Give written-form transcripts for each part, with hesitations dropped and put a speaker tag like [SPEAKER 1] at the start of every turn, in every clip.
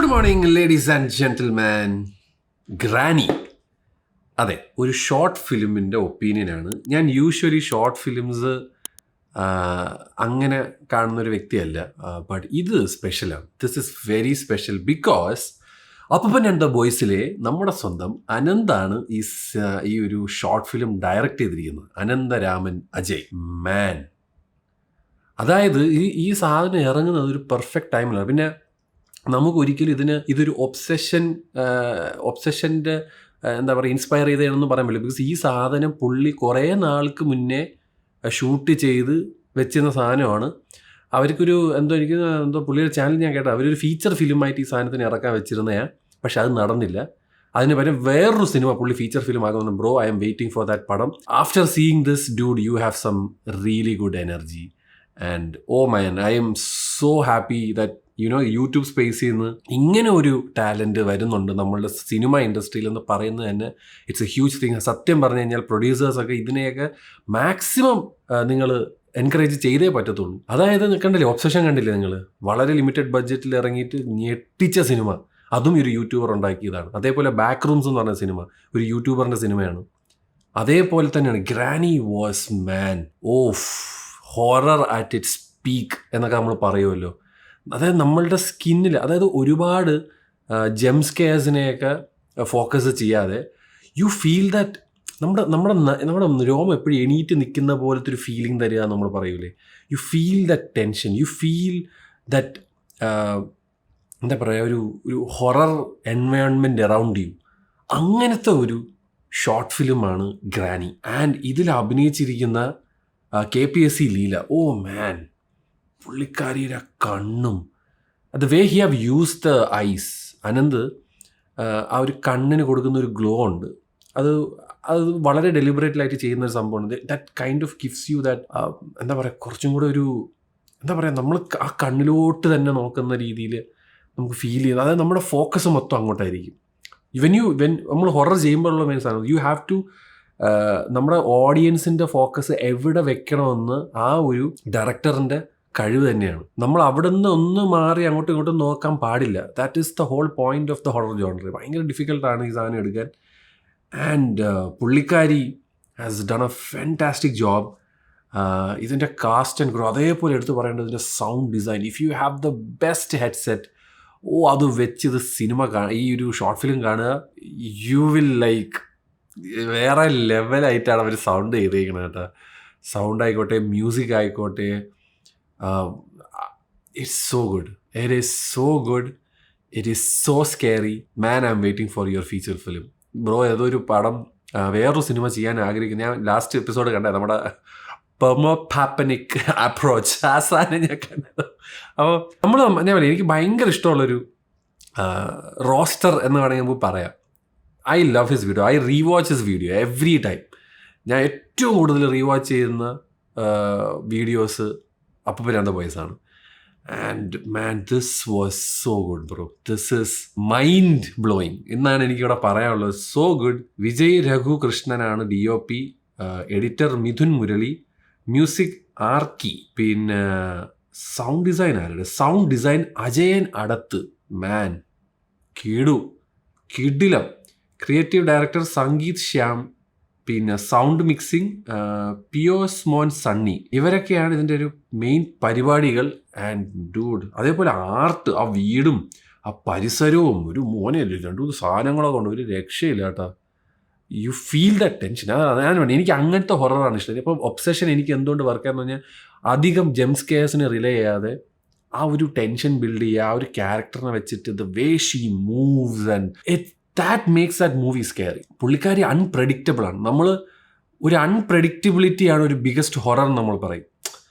[SPEAKER 1] Good morning ladies and gentleman. Granny, അതെ, ഒരു short ഫിലിമിൻ്റെ ഒപ്പീനിയനാണ്. ഞാൻ യൂഷ്വലി ഷോർട്ട് ഫിലിംസ് അങ്ങനെ കാണുന്നൊരു വ്യക്തിയല്ല, ബട്ട് ഇത് സ്പെഷ്യലാണ്. This is very special because അപ്പൻ ആൻഡ് ദ ബോയ്സിലെ നമ്മുടെ സ്വന്തം അനന്താണ് ഈ ഒരു ഷോർട്ട് ഫിലിം ഡയറക്റ്റ് ചെയ്തിരിക്കുന്നത്. അനന്തരാമൻ അജയ് മാൻ. അതായത് ഈ സാധനം ഇറങ്ങുന്നത് ഒരു പെർഫെക്റ്റ് ടൈമിലാണ്. പിന്നെ നമുക്ക് ഒരിക്കലും ഇതൊരു ഒബ്സെഷൻ്റെ എന്താ പറയുക, ഇൻസ്പയർ ചെയ്തതെന്ന് പറയാൻ പറ്റില്ല. ബിക്കോസ് ഈ സാധനം പുള്ളി കുറേ നാൾക്ക് മുന്നേ ഷൂട്ട് ചെയ്ത് വെച്ചിരുന്ന സാധനമാണ്. അവർക്കൊരു എന്തോ പുള്ളിയുടെ ചാനൽ ഞാൻ കേട്ടോ, അവരൊരു ഫീച്ചർ ഫിലിമായിട്ട് ഈ സാധനത്തിന് ഇറക്കാൻ വെച്ചിരുന്നതാണ്. പക്ഷെ അത് നടന്നില്ല. അതിന് പകരം വേറൊരു സിനിമ പുള്ളി ഫീച്ചർ ഫിലിം ആകുന്നു. Bro, I am waiting for that പടം. After seeing this dude, you have some really good energy and oh man, I am so happy that YouTube സ്പേസിൽ നിന്ന് ഇങ്ങനെ ഒരു ടാലൻറ്റ് വരുന്നുണ്ട് നമ്മളുടെ സിനിമ ഇൻഡസ്ട്രിയിൽ എന്ന് പറയുന്നത് തന്നെ ഇറ്റ്സ് എ ഹ്യൂജ് തിങ്. സത്യം പറഞ്ഞു കഴിഞ്ഞാൽ പ്രൊഡ്യൂസേഴ്സൊക്കെ ഇതിനെയൊക്കെ മാക്സിമം നിങ്ങൾ എൻകറേജ് ചെയ്തേ പറ്റത്തുള്ളൂ. അതായത് കണ്ടില്ലേ, ഒബ്സഷൻ കണ്ടില്ലേ നിങ്ങൾ? വളരെ ലിമിറ്റഡ് ബഡ്ജറ്റിൽ ഇറങ്ങിയിട്ട് ഞെട്ടിച്ച സിനിമ, അതും ഒരു യൂട്യൂബർ ഉണ്ടാക്കിയതാണ്. അതേപോലെ ബാക്ക് റൂംസ് എന്ന് പറഞ്ഞ സിനിമ ഒരു യൂട്യൂബറിൻ്റെ സിനിമയാണ്. അതേപോലെ തന്നെയാണ് granny was man of horror at its peak എന്നൊക്കെ നമ്മൾ പറയുമല്ലോ. അതായത് നമ്മളുടെ സ്കിന്നിൽ, അതായത് ഒരുപാട് ജംസ്കെയർസിനെയൊക്കെ ഫോക്കസ് ചെയ്യാതെ യു ഫീൽ ദാറ്റ് നമ്മുടെ രോമം എപ്പോഴും എണീറ്റ് നിൽക്കുന്ന പോലത്തെ ഒരു ഫീലിംഗ് തരിക നമ്മൾ പറയൂലേ. You feel that tension, you feel that എന്താ പറയുക, ഒരു ഹൊറർ എൻവയോൺമെൻറ്റ് അറൗണ്ട് യു. അങ്ങനത്തെ ഒരു ഷോർട്ട് ഫിലിമാണ് ഗ്രാനി. ആൻഡ് ഇതിൽ അഭിനയിച്ചിരിക്കുന്ന KPSC ലീല, ഓ മാൻ, പുള്ളിക്കാരിയുടെ കണ്ണും the way he have use the eyes. അനന്ത് ആ ഒരു കണ്ണിന് കൊടുക്കുന്ന ഒരു ഗ്ലോ ഉണ്ട്. അത് വളരെ ഡെലിബറേറ്റ്ലായിട്ട് ചെയ്യുന്ന ഒരു സംഭവമാണ്. That kind of gives you that എന്താ പറയുക, കുറച്ചും കൂടെ ഒരു എന്താ പറയുക, നമ്മൾ ആ കണ്ണിലോട്ട് തന്നെ നോക്കുന്ന രീതിയിൽ നമുക്ക് ഫീൽ ചെയ്യുന്നത്. അതായത് നമ്മുടെ ഫോക്കസ് മൊത്തം അങ്ങോട്ടായിരിക്കും. വെൻ നമ്മൾ ഹൊറർ ചെയ്യുമ്പോഴുള്ള മെയിൻ സാധനം, യു ഹാവ് ടു നമ്മുടെ ഓഡിയൻസിൻ്റെ ഫോക്കസ് എവിടെ വെക്കണമെന്ന് ആ ഒരു ഡയറക്ടറിൻ്റെ കഴിവ് തന്നെയാണ്. നമ്മൾ അവിടെ നിന്ന് ഒന്ന് മാറി അങ്ങോട്ടും ഇങ്ങോട്ടും നോക്കാൻ പാടില്ല. That is the whole point of the horror genre. ഭയങ്കര ഡിഫിക്കൽട്ടാണ് ഈ സാധനം എടുക്കാൻ. ആൻഡ് പുള്ളിക്കാരി has done a fantastic job. ഇതിൻ്റെ കാസ്റ്റ് ആൻഡ് ക്രൂ, അതേപോലെ എടുത്ത് പറയേണ്ടത് ഇതിൻ്റെ sound design. If you have the best headset, അത് വെച്ച് ഇത് സിനിമ ഈ ഒരു ഷോർട്ട് ഫിലിം കാണുക, യു വിൽ ലൈക്ക് വേറെ ലെവലായിട്ടാണ് അവർ സൗണ്ട് ചെയ്തേക്കുന്നത് കേട്ടോ. സൗണ്ട് ആയിക്കോട്ടെ, മ്യൂസിക് ആയിക്കോട്ടെ, it's so good. It is so good. It is so scary. Man, I'm waiting for your feature film. Bro, ഏതൊരു പടം വേറൊരു സിനിമ ചെയ്യാൻ ആഗ്രഹിക്കുന്നു. ഞാൻ ലാസ്റ്റ് എപ്പിസോഡ് കണ്ടത് നമ്മുടെ പെർമോപാപ്പനിക് അപ്രോച്ച്, ആ സാധനം ഞാൻ കണ്ടത്. അപ്പോൾ എനിക്ക് ഭയങ്കര ഇഷ്ടമുള്ളൊരു റോസ്റ്റർ എന്ന് വേണമെങ്കിൽ നമുക്ക് പറയാം. I love his video. I rewatch his video every time. ഞാൻ ഏറ്റവും കൂടുതൽ റീവാച്ച് ചെയ്യുന്ന videos Appan and the boys ആണ്. And man, this was so good bro. This is mind blowing എന്നാണ് എനിക്കിവിടെ പറയാനുള്ളത്. So good. വിജയ് രഘു കൃഷ്ണനാണ് DOP, editor Mithun Murali, music ആർക്കി, പിന്നെ സൗണ്ട് ഡിസൈൻ ആരുടെ? Sound design Ajayan Adat. Man, കിടിലം. ക്രിയേറ്റീവ് ഡയറക്ടർ സംഗീത് ശ്യാം, പിന്നെ സൗണ്ട് മിക്സിംഗ് പിയോസ് മോൻ സണ്ണി. ഇവരൊക്കെയാണ് ഇതിൻ്റെ ഒരു മെയിൻ പരിപാടികൾ. ആൻഡ് ഡൂഡ്, അതേപോലെ ആർട്ട്, ആ വീടും ആ പരിസരവും, ഒരു മോനെയല്ലേ 2-3 സാധനങ്ങളൊക്കെ ഉണ്ട്, ഒരു രക്ഷയില്ല കേട്ടോ. You feel the tension. അതാണ് എനിക്ക് അങ്ങനത്തെ ഹൊററാണ് ഇഷ്ടം. ഇപ്പം ഒബ്സഷൻ എനിക്ക് എന്തുകൊണ്ട് വർക്കാന്ന് പറഞ്ഞാൽ, അധികം ജംസ്കെയർസിനെ റിലേ ചെയ്യാതെ ആ ഒരു ടെൻഷൻ ബിൽഡ് ചെയ്യുക, ആ ഒരു ക്യാരക്ടറിനെ വെച്ചിട്ട് the way she moves and that makes that movie scary. പുള്ളിക്കാരി അൺപ്രഡിക്റ്റബിൾ ആണ്. നമ്മൾ ഒരു അൺപ്രഡിക്റ്റബിലിറ്റിയാണ് ഒരു ബിഗസ്റ്റ് ഹൊറർ നമ്മൾ പറയും,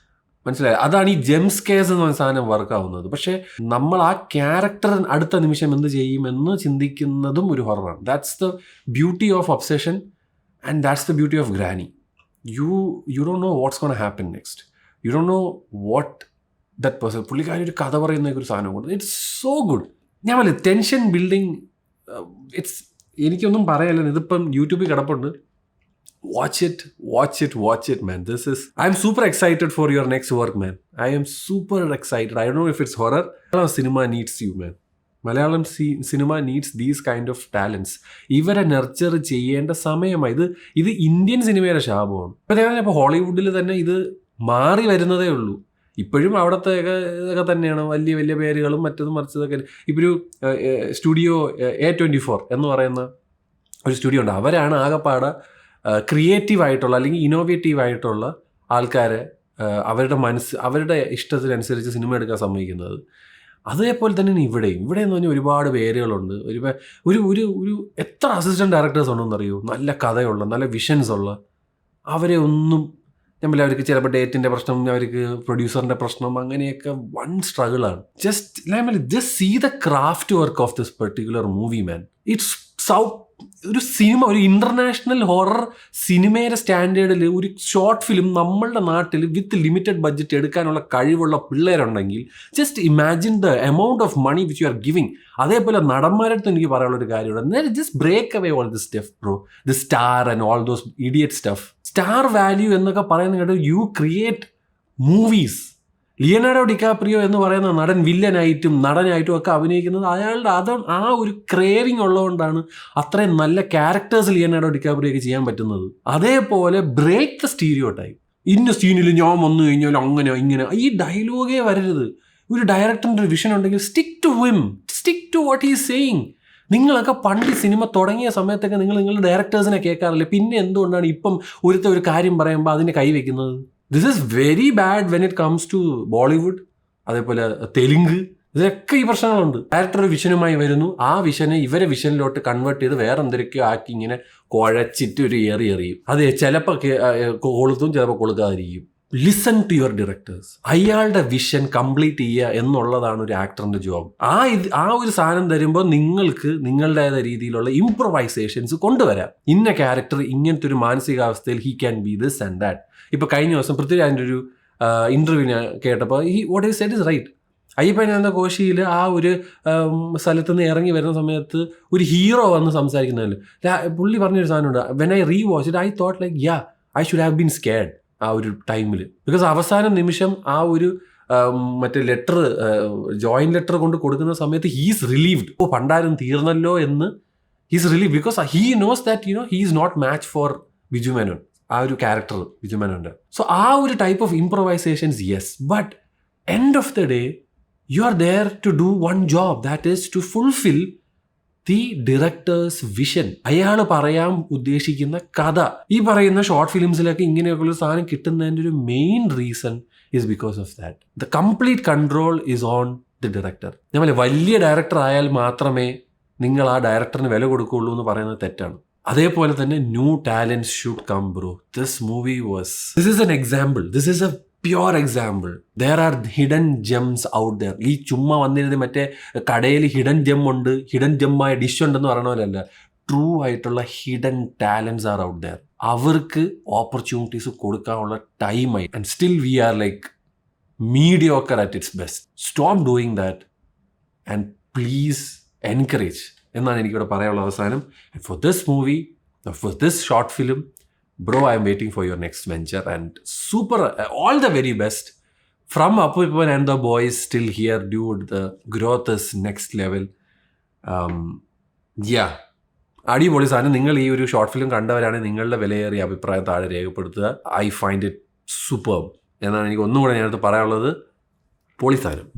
[SPEAKER 1] മനസ്സിലായി? അതാണ് ഈ ജംസ്കെയർസ് എന്ന് പറഞ്ഞ സാധനം വർക്കാവുന്നത്. പക്ഷേ നമ്മൾ ആ ക്യാരക്ടർ അടുത്ത നിമിഷം എന്ത് ചെയ്യുമെന്ന് ചിന്തിക്കുന്നതും ഒരു ഹൊററാണ്. That's the beauty of obsession and that's the beauty of granny. You don't know what's gonna happen next. You don't know what that person. പുള്ളിക്കാരി ഒരു കഥ പറയുന്ന ഒരു സാധനം കൊണ്ട് ഇറ്റ്സ് സോ ഗുഡ്. ഞാൻ പറയില്ല, ടെൻഷൻ ബിൽഡിങ്. എനിക്കൊന്നും പറയാനില്ല. ഇതിപ്പം യൂട്യൂബിൽ കിടപ്പുണ്ട്. Watch it, man. I'm super excited for your next work, man. I am super excited. I don't know if it's horror. Cinema needs you, man. Malayalam cinema needs these kind of talents. ഇവരെ nurture ചെയ്യേണ്ട സമയമായി. ഇത് Indian സിനിമയുടെ ശാപമാണ്. ഇപ്പോൾ ഹോളിവുഡിൽ തന്നെ ഇത് മാറി വരുന്നതേ ഉള്ളൂ. ഇപ്പോഴും അവിടുത്തെ ഇതൊക്കെ തന്നെയാണ്, വലിയ വലിയ പേരുകളും മറ്റതും മറിച്ചതൊക്കെ. ഇപ്പോൾ ഒരു സ്റ്റുഡിയോ A24 എന്ന് പറയുന്ന ഒരു സ്റ്റുഡിയോ ഉണ്ട്. അവരാണ് ആകെപ്പാടെ ക്രിയേറ്റീവായിട്ടുള്ള അല്ലെങ്കിൽ ഇന്നോവേറ്റീവായിട്ടുള്ള ആൾക്കാരെ അവരുടെ ഇഷ്ടത്തിനനുസരിച്ച് സിനിമ എടുക്കാൻ സമ്മതിക്കുന്നത്. അതേപോലെ തന്നെയാണ് ഇവിടെ എന്ന് പറഞ്ഞാൽ ഒരുപാട് പേരുകളുണ്ട്. ഒരു എത്ര അസിസ്റ്റൻറ്റ് ഡയറക്ടേഴ്സ് ഉണ്ടെന്നറിയോ, നല്ല കഥയുള്ള, നല്ല വിഷൻസ് ഉള്ള. അവരെ ഒന്നും അവർക്ക് ചിലപ്പോൾ ഡേറ്റിൻ്റെ പ്രശ്നം, അവർക്ക് പ്രൊഡ്യൂസറിൻ്റെ പ്രശ്നം, അങ്ങനെയൊക്കെ വൺ സ്ട്രഗിളാണ്. Just see the craft work of this particular movie man. It's ഒരു സിനിമ, ഒരു ഇൻ്റർനാഷണൽ ഹൊറർ സിനിമയുടെ സ്റ്റാൻഡേർഡിൽ ഒരു ഷോർട്ട് ഫിലിം നമ്മളുടെ നാട്ടിൽ വിത്ത് ലിമിറ്റഡ് ബഡ്ജറ്റ് എടുക്കാനുള്ള കഴിവുള്ള പിള്ളേരുണ്ടെങ്കിൽ just imagine the amount of money which you are giving. അതേപോലെ നടന്മാരടുത്ത് എനിക്ക് പറയാനുള്ളൊരു കാര്യമുണ്ട്. Just break away all this stuff bro, the star and all those idiot stuff. Star value എന്നൊക്കെ പറയുന്ന കേട്ടോ, you create movies. Leonardo DiCaprio എന്ന് പറയുന്ന നടൻ വില്ലനായിട്ടും നടനായിട്ടും ഒക്കെ അഭിനയിക്കുന്നത് അയാളുടെ ആ ഒരു ക്രേവിങ് ഉള്ളതുകൊണ്ടാണ് അത്രയും നല്ല ക്യാരക്ടേഴ്സ് ലിയനാർഡോ ഡിക്കാപ്രിയോക്ക് ചെയ്യാൻ പറ്റുന്നത്. അതേപോലെ ബ്രേക്ക് ദ സ്റ്റീരിയോ ടൈപ്പ്. ഇന്ന സീനിൽ ഞാൻ വന്നു കഴിഞ്ഞാൽ അങ്ങനെ ഇങ്ങനെ ഈ ഡയലോഗേ വരരുത്. ഒരു ഡയറക്ടറിൻ്റെ ഒരു വിഷൻ ഉണ്ടെങ്കിൽ stick to him, stick to what he saying. നിങ്ങളൊക്കെ പണ്ട് സിനിമ തുടങ്ങിയ സമയത്തൊക്കെ നിങ്ങളുടെ ഡയറക്ടേഴ്സിനെ കേൾക്കാറില്ല. പിന്നെ എന്തുകൊണ്ടാണ് ഇപ്പം ഒരു കാര്യം പറയുമ്പോൾ അതിന് കൈവയ്ക്കുന്നത്? This is very bad when it comes to Bollywood, അതേപോലെ തെലുങ്ക്. ഇതിലൊക്കെ ഈ പ്രശ്നങ്ങളുണ്ട്. ഡയറക്ടർ ഒരു വിഷനുമായി വരുന്നു, ആ വിഷനെ ഇവരെ വിഷനിലോട്ട് കൺവേർട്ട് ചെയ്ത് വേറെ എന്തൊക്കെയോ ആക്കി ഇങ്ങനെ കുഴച്ചിട്ട് ഒരു എറിയും. അത് ചിലപ്പോൾ കൊളുത്തും ചിലപ്പോൾ കൊളുക്കാതിരിക്കും. Listen to your directors. അയാളുടെ വിഷൻ കംപ്ലീറ്റ് ചെയ്യുക എന്നുള്ളതാണ് ഒരു ആക്ടറിൻ്റെ ജോബ്. ആ ഒരു സാധനം തരുമ്പോൾ നിങ്ങൾക്ക് നിങ്ങളുടേതായ രീതിയിലുള്ള ഇംപ്രൊവൈസേഷൻസ് കൊണ്ടുവരാം. ഇന്ന ക്യാരക്ടർ ഇങ്ങനത്തെ ഒരു മാനസികാവസ്ഥയിൽ he can be this and that. ഇപ്പോൾ കഴിഞ്ഞ ദിവസം പൃഥ്വിരാജിൻ്റെ ഒരു ഇൻ്റർവ്യൂ ഞാൻ കേട്ടപ്പോൾ what is said is right. Ayyappan എന്ന കോശിയിൽ ആ ഒരു സ്ഥലത്ത് നിന്ന് ഇറങ്ങി വരുന്ന സമയത്ത് ഒരു ഹീറോ വന്ന് സംസാരിക്കുന്നതല്ലോ, പുള്ളി പറഞ്ഞൊരു സാധനമുണ്ട്. When I re watch it I thought like I should have been scared ആ ഒരു ടൈമിൽ. ബിക്കോസ് അവസാന നിമിഷം ആ ഒരു മറ്റേ ലെറ്റർ, ജോയിൻ ലെറ്റർ കൊണ്ട് കൊടുക്കുന്ന സമയത്ത് ഹീസ് റിലീവ്ഡ്. പണ്ടാരും തീർന്നല്ലോ എന്ന് he's relieve. Because he knows that he is not match for Biju Menon, ആ ഒരു ക്യാരക്ടർ ബിജു മേനോൻ്റെ. സോ ആ ഒരു type of improvisations yes, but end of the day you are there to do one job, that is to fulfil the director's vision. അയാൾ പറയാൻ ഉദ്ദേശിക്കുന്ന കഥ. ഈ പറയുന്ന ഷോർട്ട് ഫിലിംസിലൊക്കെ ഇങ്ങനെയൊക്കെയുള്ള സാധനം കിട്ടുന്നതിൻ്റെ ഒരു main reason is because of that. The complete control is on the director. നമ്മൾ വലിയ ഡയറക്ടർ ആയാൽ മാത്രമേ നിങ്ങൾ ആ ഡയറക്ടറിന് വില കൊടുക്കുകയുള്ളൂ എന്ന് പറയുന്നത് തെറ്റാണ്. അതേപോലെ തന്നെ new talents should come bro. This movie this is an example. This is a pure example. There are hidden gems out there. ഈ ചുമ്മാ വന്നിരുന്നത് മറ്റേ കടയിൽ ഹിഡൻ ജെം ഉണ്ട്, ഹിഡൻ ജെമ്മായ ഡിഷ് ഉണ്ടെന്ന് പറയണ പോലെയല്ല. ട്രൂ ആയിട്ടുള്ള hidden talents are out there. അവർക്ക് ഓപ്പർച്യൂണിറ്റീസ് കൊടുക്കാനുള്ള ടൈമായി. And still we are like mediocre at its best. Stop doing that and please encourage എന്നാണ് എനിക്കിവിടെ പറയാനുള്ള അവസാനം. And for this movie, for this short film, bro, I am waiting for your next venture and super, all the very best from Appupan and the boys still here, dude. The growth is next level. Yeah, അടിപൊളി സാധനം. നിങ്ങൾ ഈ ഒരു short film കണ്ടവരാണെങ്കിൽ നിങ്ങളുടെ വിലയേറിയ അഭിപ്രായം താഴെ രേഖപ്പെടുത്തുക. ഐ ഫൈൻഡ് ഇറ്റ് സൂപ്പർബ് എന്നാണ് എനിക്ക് ഒന്നും കൂടെ ഞാനത് പറയാനുള്ളത്. പൊളി സാധനം.